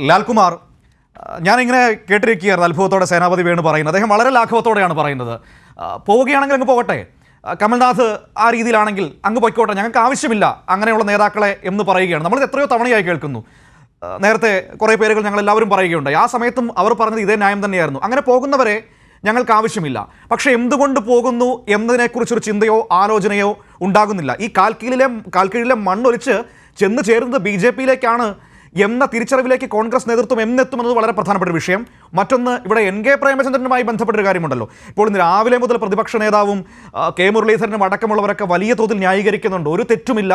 ലാൽകുമാർ, ഞാനിങ്ങനെ കേട്ടിരിക്കുകയായിരുന്നു അത്ഭുതത്തോടെ സേനാപതി വേണു പറയുന്നത്. അദ്ദേഹം വളരെ ലാഘവത്തോടെയാണ് പറയുന്നത്. പോവുകയാണെങ്കിൽ അങ്ങ് പോകട്ടെ, കമൽനാഥ് ആ രീതിയിലാണെങ്കിൽ അങ്ങ് പൊയ്ക്കോട്ടെ, ഞങ്ങൾക്ക് ആവശ്യമില്ല അങ്ങനെയുള്ള നേതാക്കളെ എന്ന് പറയുകയാണ്. നമ്മളിത് എത്രയോ തവണയായി കേൾക്കുന്നു. നേരത്തെ കുറേ പേരുകൾ ഞങ്ങൾ എല്ലാവരും പറയുകയുണ്ടായി. ആ സമയത്തും അവർ പറഞ്ഞത് ഇതേ ന്യായം തന്നെയായിരുന്നു. അങ്ങനെ പോകുന്നവരെ ഞങ്ങൾക്ക് ആവശ്യമില്ല. പക്ഷേ എന്തുകൊണ്ട് പോകുന്നു എന്നതിനെക്കുറിച്ചൊരു ചിന്തയോ ആലോചനയോ ഉണ്ടാകുന്നില്ല. ഈ കാൽക്കീഴിലെ മണ്ണൊലിച്ച് ചെന്ന് ചേരുന്നത് BJP-യിലേക്കാണ് എന്ന തിരിച്ചറിവിലേക്ക് കോൺഗ്രസ് നേതൃത്വം എന്നെത്തുമെന്നത് വളരെ പ്രധാനപ്പെട്ട വിഷയം. മറ്റൊന്ന്, ഇവിടെ NK പ്രേമചന്ദ്രനുമായി ബന്ധപ്പെട്ടൊരു കാര്യമുണ്ടല്ലോ. ഇപ്പോൾ ഇന്ന് രാവിലെ മുതൽ പ്രതിപക്ഷ നേതാവും K മുരളീധരനും അടക്കമുള്ളവരൊക്കെ വലിയ തോതിൽ ന്യായീകരിക്കുന്നുണ്ട്. ഒരു തെറ്റുമില്ല,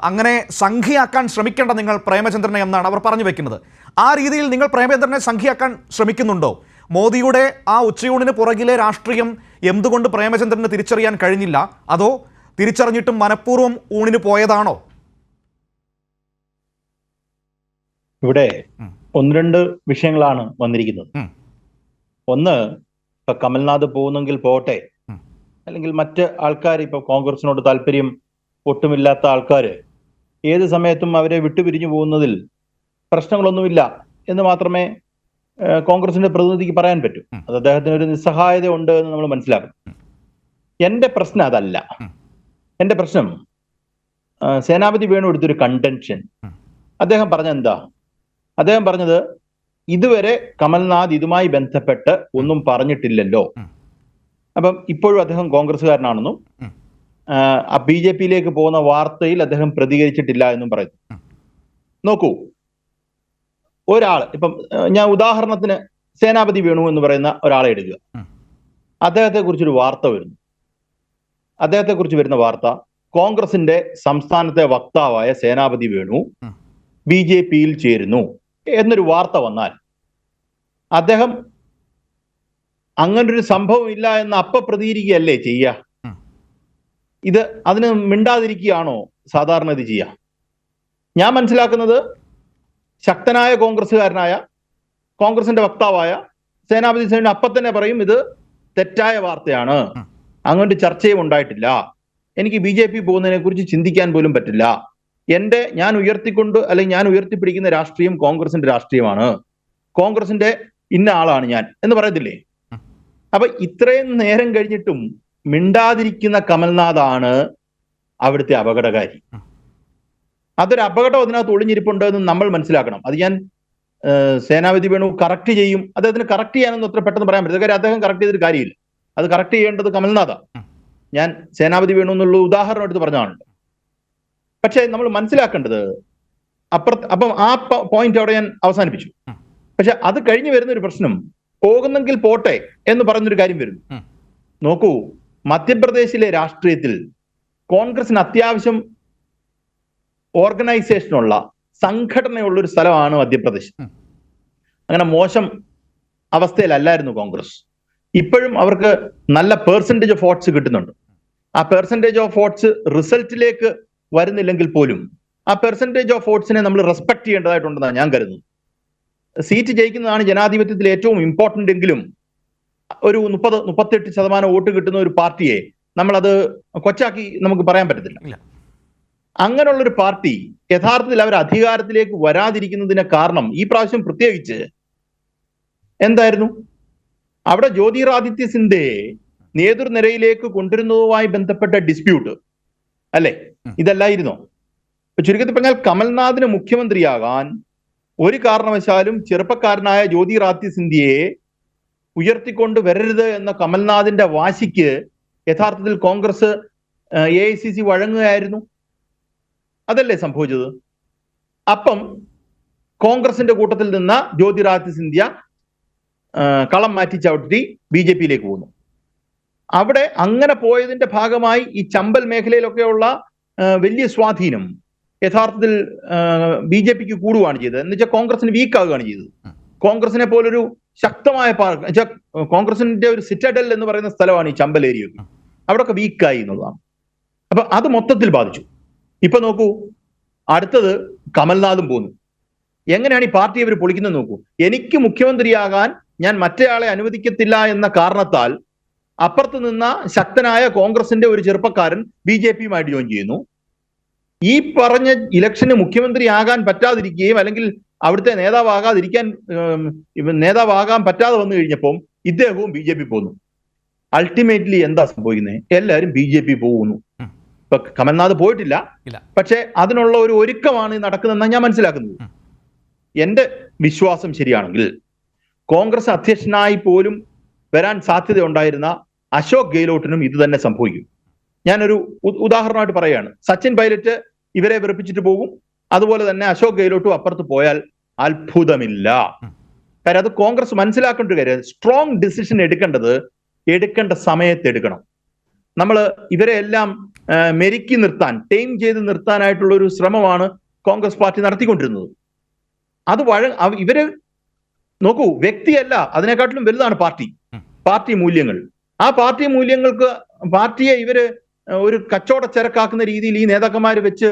അങ്ങനെ സംഖ്യയാക്കാൻ ശ്രമിക്കേണ്ട നിങ്ങൾ പ്രേമചന്ദ്രനെ എന്നാണ് അവർ പറഞ്ഞു വെക്കുന്നത്. ആ രീതിയിൽ നിങ്ങൾ പ്രേമചന്ദ്രനെ സംഖ്യയാക്കാൻ ശ്രമിക്കുന്നുണ്ടോ? മോദിയുടെ ആ ഉച്ചയൂണിന് പുറകിലെ രാഷ്ട്രീയം എന്തുകൊണ്ട് പ്രേമചന്ദ്രന് തിരിച്ചറിയാൻ കഴിഞ്ഞില്ല? അതോ തിരിച്ചറിഞ്ഞിട്ടും മനഃപൂർവ്വം ഊണിന് പോയതാണോ? ഇവിടെ ഒന്ന് രണ്ട് വിഷയങ്ങളാണ് വന്നിരിക്കുന്നത്. ഒന്ന്, ഇപ്പൊ കമൽനാഥ് പോകുന്നെങ്കിൽ പോട്ടെ, അല്ലെങ്കിൽ മറ്റ് ആൾക്കാർ, ഇപ്പൊ കോൺഗ്രസിനോട് താല്പര്യം ഒട്ടുമില്ലാത്ത ആൾക്കാര് ഏത് സമയത്തും അവരെ വിട്ടുപിരിഞ്ഞു പോകുന്നതിൽ പ്രശ്നങ്ങളൊന്നുമില്ല എന്ന് മാത്രമേ കോൺഗ്രസിന്റെ പ്രതിനിധിക്ക് പറയാൻ പറ്റൂ. അത് അദ്ദേഹത്തിന് ഒരു നിസ്സഹായത ഉണ്ട് എന്ന് നമ്മൾ മനസ്സിലാക്കും. എന്റെ പ്രശ്നം അതല്ല. എന്റെ പ്രശ്നം സേനാപതി വേണു എടുത്തൊരു കണ്ടൻഷൻ. അദ്ദേഹം പറഞ്ഞ എന്താ? അദ്ദേഹം പറഞ്ഞത് ഇതുവരെ കമൽനാഥ് ഇതുമായി ബന്ധപ്പെട്ട് ഒന്നും പറഞ്ഞിട്ടില്ലല്ലോ. അപ്പം ഇപ്പോഴും അദ്ദേഹം കോൺഗ്രസ്സുകാരനാണെന്നും BJP-യിലേക്ക് പോകുന്ന വാർത്തയിൽ അദ്ദേഹം പ്രതികരിച്ചിട്ടില്ല എന്നും പറയുന്നു. നോക്കൂ, ഒരാൾ, ഇപ്പം ഞാൻ ഉദാഹരണത്തിന് സേനാപതി വേണു എന്ന് പറയുന്ന ഒരാളെ എടുക്കുക. അദ്ദേഹത്തെ കുറിച്ചൊരു വാർത്ത വരുന്നു. അദ്ദേഹത്തെ കുറിച്ച് വരുന്ന വാർത്ത, കോൺഗ്രസിന്റെ സംസ്ഥാനത്തെ വക്താവായ സേനാപതി വേണു BJP-യിൽ ചേരുന്നു എന്നൊരു വാർത്ത വന്നാൽ അദ്ദേഹം അങ്ങനൊരു സംഭവം ഇല്ല എന്ന് പ്രതികരിക്കുകയല്ലേ ചെയ്യുക? അതിന് മിണ്ടാതിരിക്കുകയാണോ സാധാരണ ഇത് ചെയ്യുക? ഞാൻ മനസ്സിലാക്കുന്നത്, ശക്തനായ കോൺഗ്രസ്സുകാരനായ കോൺഗ്രസിന്റെ വക്താവായ സേനാപതി സേന തന്നെ പറയും ഇത് തെറ്റായ വാർത്തയാണ്, അങ്ങോട്ട് ചർച്ചയും ഉണ്ടായിട്ടില്ല, എനിക്ക് BJP പോകുന്നതിനെ കുറിച്ച് ചിന്തിക്കാൻ പോലും പറ്റില്ല, ഞാൻ ഉയർത്തിപ്പിടിക്കുന്ന രാഷ്ട്രീയം കോൺഗ്രസിന്റെ രാഷ്ട്രീയമാണ്, കോൺഗ്രസിന്റെ ഇന്ന ആളാണ് ഞാൻ എന്ന് പറയത്തില്ലേ? അപ്പൊ ഇത്രയും നേരം കഴിഞ്ഞിട്ടും മിണ്ടാതിരിക്കുന്ന കമൽനാഥാണ് അവിടുത്തെ അപകടകാരി. അതൊരു അപകടം അതിനകത്ത് ഒളിഞ്ഞിരിപ്പുണ്ട് എന്ന് നമ്മൾ മനസ്സിലാക്കണം. അത് ഞാൻ സേനാപതി വേണു കറക്റ്റ് ചെയ്യും, അദ്ദേഹത്തിന് കറക്റ്റ് ചെയ്യാനൊന്നും അത്ര പെട്ടെന്ന് പറയാൻ പറ്റില്ല. കാര്യം അദ്ദേഹം കറക്റ്റ് ചെയ്തിട്ട് കാര്യമില്ല. അത് കറക്റ്റ് ചെയ്യേണ്ടത് കമൽനാഥാണ്. ഞാൻ സേനാപതി വേണു എന്നുള്ള ഉദാഹരണം എടുത്ത് പറഞ്ഞതാണ്. പക്ഷെ നമ്മൾ മനസ്സിലാക്കേണ്ടത് അപ്പം ആ പോയിന്റ് അവിടെ ഞാൻ അവസാനിപ്പിച്ചു. പക്ഷെ അത് കഴിഞ്ഞ് വരുന്നൊരു പ്രശ്നം, പോകുന്നെങ്കിൽ പോട്ടെ എന്ന് പറയുന്നൊരു കാര്യം വരുന്നു. നോക്കൂ, മധ്യപ്രദേശിലെ രാഷ്ട്രീയത്തിൽ കോൺഗ്രസിന് അത്യാവശ്യം ഓർഗനൈസേഷനുള്ള, സംഘടനയുള്ള ഒരു സ്ഥലമാണ് മധ്യപ്രദേശ്. അങ്ങനെ മോശം അവസ്ഥയിലല്ലായിരുന്നു കോൺഗ്രസ്. ഇപ്പോഴും അവർക്ക് നല്ല പെർസെൻറ്റേജ് ഓഫ് വോട്ട്സ് കിട്ടുന്നുണ്ട്. ആ പെർസെൻറ്റേജ് ഓഫ് വോട്ട്സ് റിസൾട്ടിലേക്ക് വരുന്നില്ലെങ്കിൽ പോലും ആ പെർസെൻറ്റേജ് ഓഫ് വോട്ട്സിനെ നമ്മൾ റെസ്പെക്ട് ചെയ്യേണ്ടതായിട്ടുണ്ടെന്നാണ് ഞാൻ കരുതുന്നത്. സീറ്റ് ജയിക്കുന്നതാണ് ജനാധിപത്യത്തിൽ ഏറ്റവും ഇമ്പോർട്ടൻ്റ് എങ്കിലും ഒരു 30-38% വോട്ട് കിട്ടുന്ന ഒരു പാർട്ടിയെ നമ്മളത് കൊച്ചാക്കി നമുക്ക് പറയാൻ പറ്റത്തില്ല. അങ്ങനെയുള്ളൊരു പാർട്ടി യഥാർത്ഥത്തിൽ അവർ അധികാരത്തിലേക്ക് വരാതിരിക്കുന്നതിന് കാരണം ഈ പ്രാവശ്യം പ്രത്യേകിച്ച് എന്തായിരുന്നു? അവിടെ ജ്യോതിരാദിത്യ സിന്ധ്യയെ നേതൃനിരയിലേക്ക് കൊണ്ടുവരുന്നതുമായി ബന്ധപ്പെട്ട ഡിസ്പ്യൂട്ട് അല്ലേ? ഇതല്ലായിരുന്നോ? ചുരുക്കത്തിൽ പറഞ്ഞാൽ കമൽനാഥിന് മുഖ്യമന്ത്രിയാകാൻ ഒരു കാരണവശാലും ചെറുപ്പക്കാരനായ ജ്യോതിരാദിത്യ സിന്ധ്യയെ ഉയർത്തിക്കൊണ്ട് വരരുത് എന്ന കമൽനാഥിന്റെ വാശിക്ക് യഥാർത്ഥത്തിൽ കോൺഗ്രസ് AICC വഴങ്ങുകയായിരുന്നു. അതല്ലേ സംഭവിച്ചത്? അപ്പം കോൺഗ്രസിന്റെ കൂട്ടത്തിൽ നിന്ന ജ്യോതിരാദിത്യ സിന്ധ്യ കളം മാറ്റി ചവിട്ടി BJP-യിലേക്ക് പോകുന്നു. അവിടെ അങ്ങനെ പോയതിന്റെ ഭാഗമായി ഈ ചമ്പൽ മേഖലയിലൊക്കെയുള്ള വലിയ സ്വാധീനം യഥാർത്ഥത്തിൽ BJP-ക്ക് കൂടുകയാണ് ചെയ്തത്. എന്ന് വെച്ചാൽ കോൺഗ്രസിന് വീക്കാവുകയാണ് ചെയ്തത്. കോൺഗ്രസിനെ പോലൊരു ശക്തമായ കോൺഗ്രസിന്റെ ഒരു സിറ്റഡൽ എന്ന് പറയുന്ന സ്ഥലമാണ് ഈ ചമ്പൽ ഏരിയയൊക്കെ. അവിടെയൊക്കെ വീക്കായി എന്നുള്ളതാണ്. അപ്പൊ അത് മൊത്തത്തിൽ ബാധിച്ചു. ഇപ്പൊ നോക്കൂ, അടുത്തത് കമൽനാഥും പോന്നു. എങ്ങനെയാണ് ഈ പാർട്ടി അവർ പൊളിക്കുന്നത് നോക്കൂ. എനിക്ക് മുഖ്യമന്ത്രിയാകാൻ ഞാൻ മറ്റേയാളെ അനുവദിക്കത്തില്ല എന്ന കാരണത്താൽ അപ്പുറത്ത് നിന്ന ശക്തനായ കോൺഗ്രസിന്റെ ഒരു ചെറുപ്പക്കാരൻ BJP-യുമായിട്ട് ജോയിൻ ചെയ്യുന്നു. ഈ പറഞ്ഞ ഇലക്ഷന് മുഖ്യമന്ത്രിയാകാൻ പറ്റാതിരിക്കുകയും അല്ലെങ്കിൽ അവിടുത്തെ നേതാവാകാതിരിക്കാൻ നേതാവാകാൻ പറ്റാതെ വന്നു കഴിഞ്ഞപ്പം ഇദ്ദേഹവും BJP പോകുന്നു. അൾട്ടിമേറ്റ്ലി എന്താ സംഭവിക്കുന്നത്? എല്ലാവരും BJP പോകുന്നു. ഇപ്പൊ കമൽനാഥ് പോയിട്ടില്ല, പക്ഷെ അതിനുള്ള ഒരു ഒരുക്കമാണ് നടക്കുന്നതെന്നാണ് ഞാൻ മനസ്സിലാക്കുന്നത്. എന്റെ വിശ്വാസം ശരിയാണെങ്കിൽ കോൺഗ്രസ് അധ്യക്ഷനായി പോലും വരാൻ സാധ്യത ഉണ്ടായിരുന്ന അശോക് ഗെഹ്ലോട്ടിനും ഇത് തന്നെ സംഭവിക്കും. ഞാനൊരു ഉദാഹരണമായിട്ട് പറയുകയാണ്. സച്ചിൻ പൈലറ്റ് ഇവരെ വെറുപ്പിച്ചിട്ട് പോകും, അതുപോലെ തന്നെ അശോക് ഗെഹ്ലോട്ടും അപ്പുറത്ത് പോയാൽ അത്ഭുതമില്ല. കാര്യം അത് കോൺഗ്രസ് മനസ്സിലാക്കേണ്ട ഒരു കാര്യം. സ്ട്രോങ് ഡിസിഷൻ എടുക്കേണ്ട സമയത്ത് എടുക്കണം. നമ്മൾ ഇവരെ എല്ലാം മെരുക്കി നിർത്താൻ, ടൈം ചെയ്ത് നിർത്താനായിട്ടുള്ള ഒരു ശ്രമമാണ് കോൺഗ്രസ് പാർട്ടി നടത്തിക്കൊണ്ടിരുന്നത്. അത് ഇവര് നോക്കൂ, വ്യക്തിയല്ല, അതിനെക്കാട്ടിലും വലുതാണ് പാർട്ടി മൂല്യങ്ങൾ. ആ പാർട്ടി മൂല്യങ്ങൾക്ക് പാർട്ടിയെ ഇവര് ഒരു കച്ചവട ചരക്കാക്കുന്ന രീതിയിൽ ഈ നേതാക്കന്മാര് വെച്ച്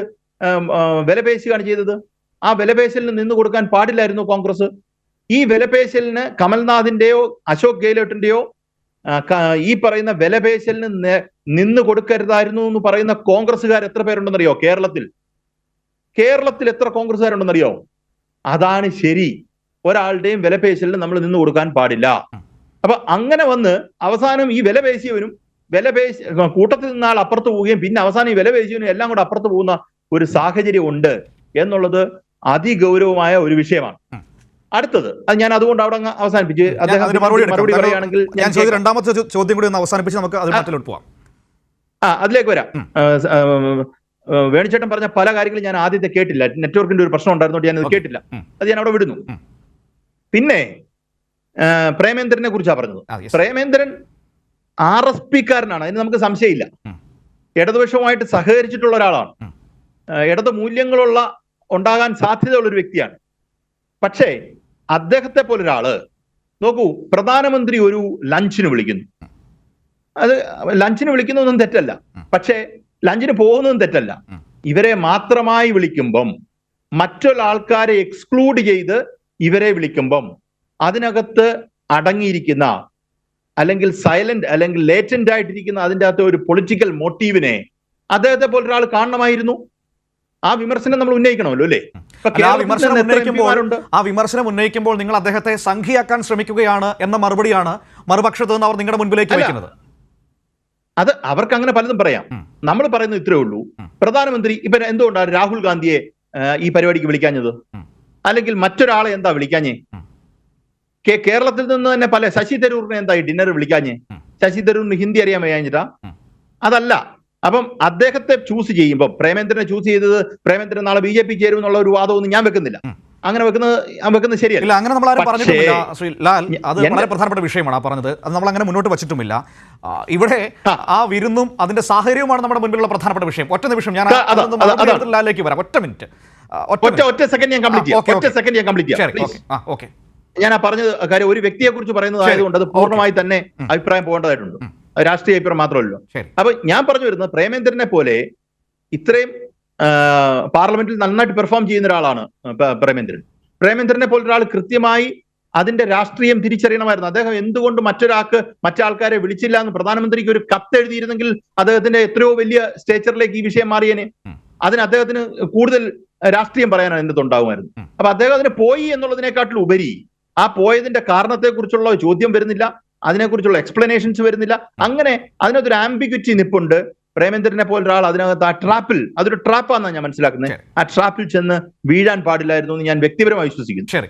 വിലപേശുകയാണ് ചെയ്തത്. ആ വിലപേശലിന് നിന്ന് കൊടുക്കാൻ പാടില്ലായിരുന്നു കോൺഗ്രസ്. ഈ വിലപേശലിന് കമൽനാഥിന്റെയോ അശോക് ഗെഹ്ലോട്ടിന്റെയോ ഈ പറയുന്ന വിലപേശലിന് നിന്ന് കൊടുക്കരുതായിരുന്നു എന്ന് പറയുന്ന കോൺഗ്രസ്സുകാർ എത്ര പേരുണ്ടെന്നറിയോ? കേരളത്തിൽ എത്ര കോൺഗ്രസ്സുകാരുണ്ടെന്നറിയോ? അതാണ് ശരി. ഒരാളുടെയും വിലപേശലിന് നമ്മൾ നിന്ന് കൊടുക്കാൻ പാടില്ല. അപ്പൊ അങ്ങനെ വന്ന് അവസാനം ഈ വിലപേശിയവനും കൂട്ടത്തിൽ നിന്ന ആൾ അപ്പുറത്ത് പോവുകയും പിന്നെ അവസാനം ഈ വിലപേശിയവനും എല്ലാം കൂടെ അപ്പുറത്ത് പോകുന്ന ഒരു സാഹചര്യം ഉണ്ട് എന്നുള്ളത് അതിഗൗരവമായ ഒരു വിഷയമാണ്. അടുത്തത് അത് ഞാൻ അതുകൊണ്ട് അവിടെ അവസാനിപ്പിച്ച് മറുപടി പറയുകയാണെങ്കിൽ രണ്ടാമത്തെ ചോദ്യം കൂടി ഒന്ന് അവസാനിപ്പിച്ച് നമുക്ക് അതിലേക്ക് പോവാം. അതിലേക്ക് വരാം. വേണിച്ചേട്ടൻ പറഞ്ഞ പല കാര്യങ്ങളും ഞാൻ ആദ്യത്തെ കേട്ടില്ല. നെറ്റ്വർക്കിന്റെ ഒരു പ്രശ്നം ഉണ്ടായിരുന്നോണ്ട് ഞാനത് കേട്ടില്ല. അത് ഞാൻ അവിടെ വിടുന്നു. പിന്നെ പ്രേമേന്ദ്രനെ കുറിച്ചാണ് പറഞ്ഞത്. പ്രേമേന്ദ്രൻ RSPക്കാരനാണ്, അതിന് നമുക്ക് സംശയമില്ല. ഇടതുപക്ഷവുമായിട്ട് സഹകരിച്ചിട്ടുള്ള ഒരാളാണ്. ഇടതു മൂല്യങ്ങളുള്ള ഉണ്ടാകാൻ സാധ്യതയുള്ള ഒരു വ്യക്തിയാണ്. പക്ഷേ അദ്ദേഹത്തെ പോലൊരാള് നോക്കൂ, പ്രധാനമന്ത്രി ഒരു ലഞ്ചിന് വിളിക്കുന്നു. അത് ലഞ്ചിന് വിളിക്കുന്നതൊന്നും തെറ്റല്ല, പക്ഷേ ലഞ്ചിന് പോകുന്നതും തെറ്റല്ല. ഇവരെ മാത്രമായി വിളിക്കുമ്പം, മറ്റുള്ള ആൾക്കാരെ എക്സ്ക്ലൂഡ് ചെയ്ത് ഇവരെ വിളിക്കുമ്പം അതിനകത്ത് അടങ്ങിയിരിക്കുന്ന അല്ലെങ്കിൽ സൈലന്റ് അല്ലെങ്കിൽ ലേറ്റന്റ് ആയിട്ടിരിക്കുന്ന അതിൻ്റെ അകത്ത് ഒരു പൊളിറ്റിക്കൽ മോട്ടീവിനെ അദ്ദേഹത്തെ പോലൊരാൾ കാണണമായിരുന്നു. ആ വിമർശനം നമ്മൾ ഉന്നയിക്കണമല്ലോ, അല്ലേ? ആ വിമർശനം ഉന്നയിക്കുമ്പോൾ നിങ്ങൾ അദ്ദേഹത്തെ സംഘിയാക്കാൻ ശ്രമിക്കുകയാണ് എന്ന മറുപടിയാണ് മറുപക്ഷത്ത് നിന്ന് അവർ നിങ്ങളുടെ മുൻപിലേക്ക് വയ്ക്കുന്നത്. അത് അവർക്ക് അങ്ങനെ പലതും പറയാം. നമ്മൾ പറയുന്നത് ഇത്രേ ഉള്ളൂ. പ്രധാനമന്ത്രി ഇപ്പൊ എന്തുകൊണ്ടാണ് രാഹുൽ ഗാന്ധിയെ ഈ പരിപാടിക്ക് വിളിക്കാഞ്ഞത്? അല്ലെങ്കിൽ മറ്റൊരാളെ എന്താ വിളിക്കാഞ്ഞേ? കേരളത്തിൽ നിന്ന് തന്നെ പല ശശി തരൂറിനെ എന്തായി ഡിന്നർ വിളിക്കാഞ്ഞേ? ശശി തരൂറിന് ഹിന്ദി അറിയാൻ വയ്യാഞ്ഞിട്ടാ? അതല്ല. അപ്പം അദ്ദേഹത്തെ ചൂസ് ചെയ്യുമ്പോൾ പ്രേമേന്ദ്രനെ ചൂസ് ചെയ്തത് പ്രേമേന്ദ്രൻ നാളെ BJP ചേരും എന്നുള്ള ഒരു വാദമൊന്നും ഞാൻ വെക്കുന്നില്ല. അങ്ങനെ വെക്കുന്നത് ശരിയല്ല. അങ്ങനെ നമ്മൾ ആരും പറഞ്ഞിട്ടില്ല ശ്രീ ലാൽ. അത് വളരെ പ്രധാനപ്പെട്ട വിഷയമാണ് ആ പറഞ്ഞത്. അത് നമ്മൾ അങ്ങനെ മുന്നോട്ട് വച്ചിട്ടുമില്ല. ഇവിടെ ആ വിരുന്നും അതിന്റെ സാഹചര്യവുമാണ് നമ്മുടെ മുൻപിലുള്ള പ്രധാനപ്പെട്ട വിഷയം. ഒറ്റ നിമിഷം ഞാൻ ലാലിലേക്ക് വരാം. ഒറ്റ മിനിറ്റ്, ഒറ്റ സെക്കൻഡ് ഞാൻ കംപ്ലീറ്റ് ചെയ്യാം. ഞാൻ ആ പറഞ്ഞ കാര്യം ഒരു വ്യക്തിയെ കുറിച്ച് പറയുന്നതായതുകൊണ്ട് അത് പൂർണ്ണമായി തന്നെ അഭിപ്രായം പോകേണ്ടതായിട്ടുണ്ട്. രാഷ്ട്രീയ അഭിപ്രായം മാത്രമല്ലോ. അപ്പൊ ഞാൻ പറഞ്ഞു വരുന്നത്, പ്രേമേന്ദ്രനെ പോലെ ഇത്രയും പാർലമെന്റിൽ നന്നായിട്ട് പെർഫോം ചെയ്യുന്ന ഒരാളാണ് പ്രേമേന്ദ്രനെ പോലെ ഒരാൾ കൃത്യമായി അതിന്റെ രാഷ്ട്രീയം തിരിച്ചറിയണമായിരുന്നു. അദ്ദേഹം എന്തുകൊണ്ട് മറ്റാൾക്കാരെ വിളിച്ചില്ല എന്ന് പ്രധാനമന്ത്രിക്ക് ഒരു കത്ത് എഴുതിയിരുന്നെങ്കിൽ അദ്ദേഹത്തിന്റെ എത്രയോ വലിയ സ്റ്റേച്ചറിലേക്ക് ഈ വിഷയം മാറിയേനെ. അതിന് അദ്ദേഹത്തിന് കൂടുതൽ രാഷ്ട്രീയം പറയാനാണ് എന്റെ ഉണ്ടാകുമായിരുന്നു. അപ്പൊ അദ്ദേഹം അതിന് പോയി എന്നുള്ളതിനെക്കാട്ടിലും ഉപരി ആ പോയതിന്റെ കാരണത്തെക്കുറിച്ചുള്ള ചോദ്യം വരുന്നില്ല, അതിനെക്കുറിച്ചുള്ള എക്സ്പ്ലനേഷൻസ് വരുന്നില്ല. അങ്ങനെ അതിനകത്തൊരു ആംബിഗ്വിറ്റി നിപ്പുണ്ട്. പ്രേമേന്ദ്രനെ പോലെ ഒരാൾ അതിനകത്ത് ആ ട്രാപ്പിൽ, അതൊരു ട്രാപ്പാണെന്നാണ് ഞാൻ മനസ്സിലാക്കുന്നത്, ആ ട്രാപ്പിൽ ചെന്ന് വീഴാൻ പാടില്ലായിരുന്നു എന്ന് ഞാൻ വ്യക്തിപരമായി വിശ്വസിക്കുന്നു.